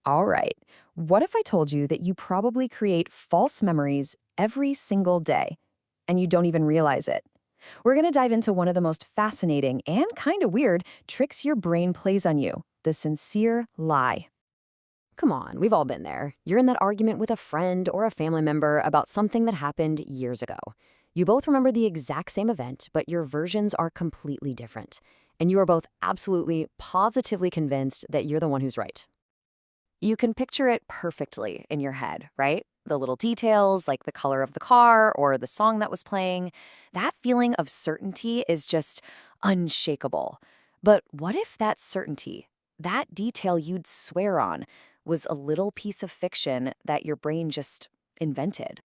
All right. What if I told you that you probably create false memories every single day and you don't even realize it? We're going to dive into one of the most fascinating and kind of weird tricks your brain plays on you, the sincere lie. Come on, we've all been there. You're in that argument with a friend or a family member about something that happened years ago. You both remember the exact same event, but your versions are completely different. And you are both absolutely, positively convinced that you're the one who's right. You can picture it perfectly in your head, right? The little details, like the color of the car or the song that was playing. That feeling of certainty is just unshakable. But what if that certainty, that detail you'd swear on, was a little piece of fiction that your brain just invented?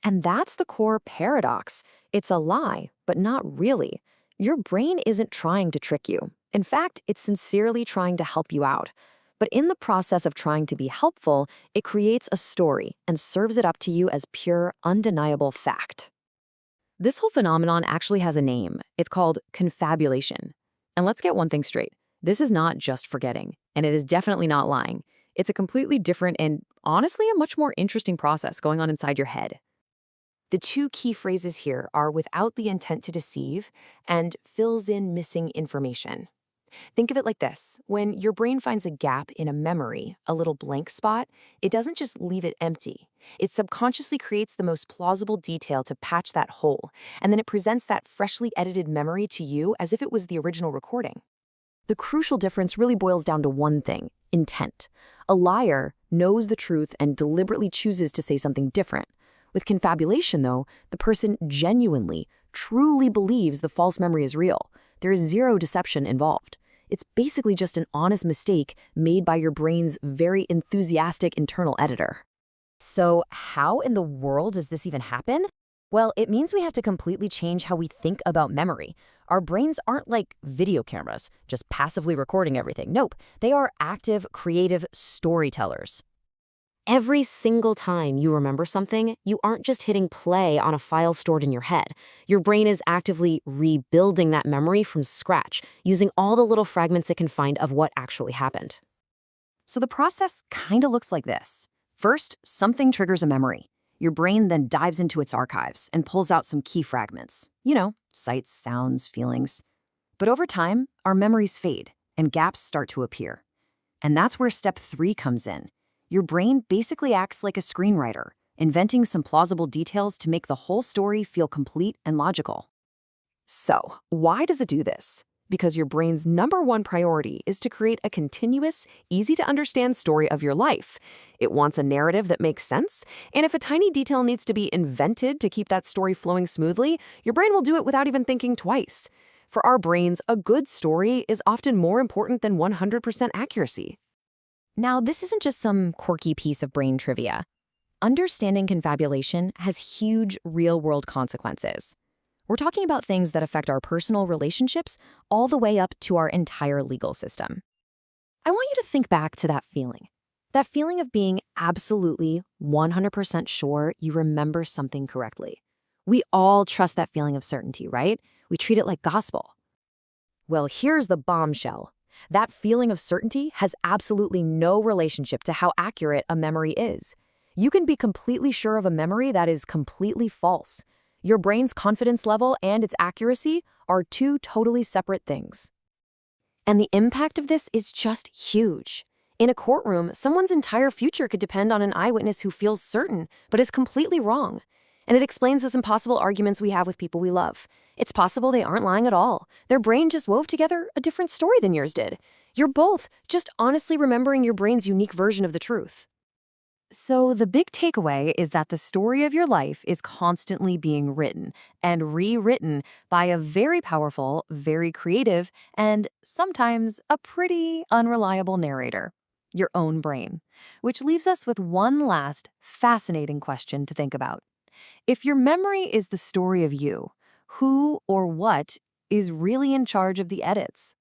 And that's the core paradox. It's a lie, but not really. Your brain isn't trying to trick you. In fact, it's sincerely trying to help you out. But in the process of trying to be helpful, it creates a story and serves it up to you as pure, undeniable fact. This whole phenomenon actually has a name. It's called confabulation. And let's get one thing straight. This is not just forgetting, and it is definitely not lying. It's a completely different and honestly a much more interesting process going on inside your head. The two key phrases here are without the intent to deceive and fills in missing information. Think of it like this. When your brain finds a gap in a memory, a little blank spot, it doesn't just leave it empty. It subconsciously creates the most plausible detail to patch that hole, and then it presents that freshly edited memory to you as if it was the original recording. The crucial difference really boils down to one thing: intent. A liar knows the truth and deliberately chooses to say something different. With confabulation, though, the person genuinely, truly believes the false memory is real. There is zero deception involved. It's basically just an honest mistake made by your brain's very enthusiastic internal editor. So how in the world does this even happen? Well, it means we have to completely change how we think about memory. Our brains aren't like video cameras, just passively recording everything. Nope, they are active, creative storytellers. Every single time you remember something, you aren't just hitting play on a file stored in your head. Your brain is actively rebuilding that memory from scratch, using all the little fragments it can find of what actually happened. So the process kind of looks like this. First, something triggers a memory. Your brain then dives into its archives and pulls out some key fragments. Sights, sounds, feelings. But over time, our memories fade and gaps start to appear. And that's where step 3 comes in. Your brain basically acts like a screenwriter, inventing some plausible details to make the whole story feel complete and logical. So, why does it do this? Because your brain's #1 priority is to create a continuous, easy-to-understand story of your life. It wants a narrative that makes sense, and if a tiny detail needs to be invented to keep that story flowing smoothly, your brain will do it without even thinking twice. For our brains, a good story is often more important than 100% accuracy. Now, this isn't just some quirky piece of brain trivia. Understanding confabulation has huge real-world consequences. We're talking about things that affect our personal relationships all the way up to our entire legal system. I want you to think back to that feeling. That feeling of being absolutely 100% sure you remember something correctly. We all trust that feeling of certainty, right? We treat it like gospel. Well, here's the bombshell. That feeling of certainty has absolutely no relationship to how accurate a memory is. You can be completely sure of a memory that is completely false. Your brain's confidence level and its accuracy are two totally separate things. And the impact of this is just huge. In a courtroom, someone's entire future could depend on an eyewitness who feels certain, but is completely wrong. And it explains those impossible arguments we have with people we love. It's possible they aren't lying at all. Their brain just wove together a different story than yours did. You're both just honestly remembering your brain's unique version of the truth. So the big takeaway is that the story of your life is constantly being written and rewritten by a very powerful, very creative, and sometimes a pretty unreliable narrator, your own brain. Which leaves us with one last fascinating question to think about. If your memory is the story of you, who or what is really in charge of the edits?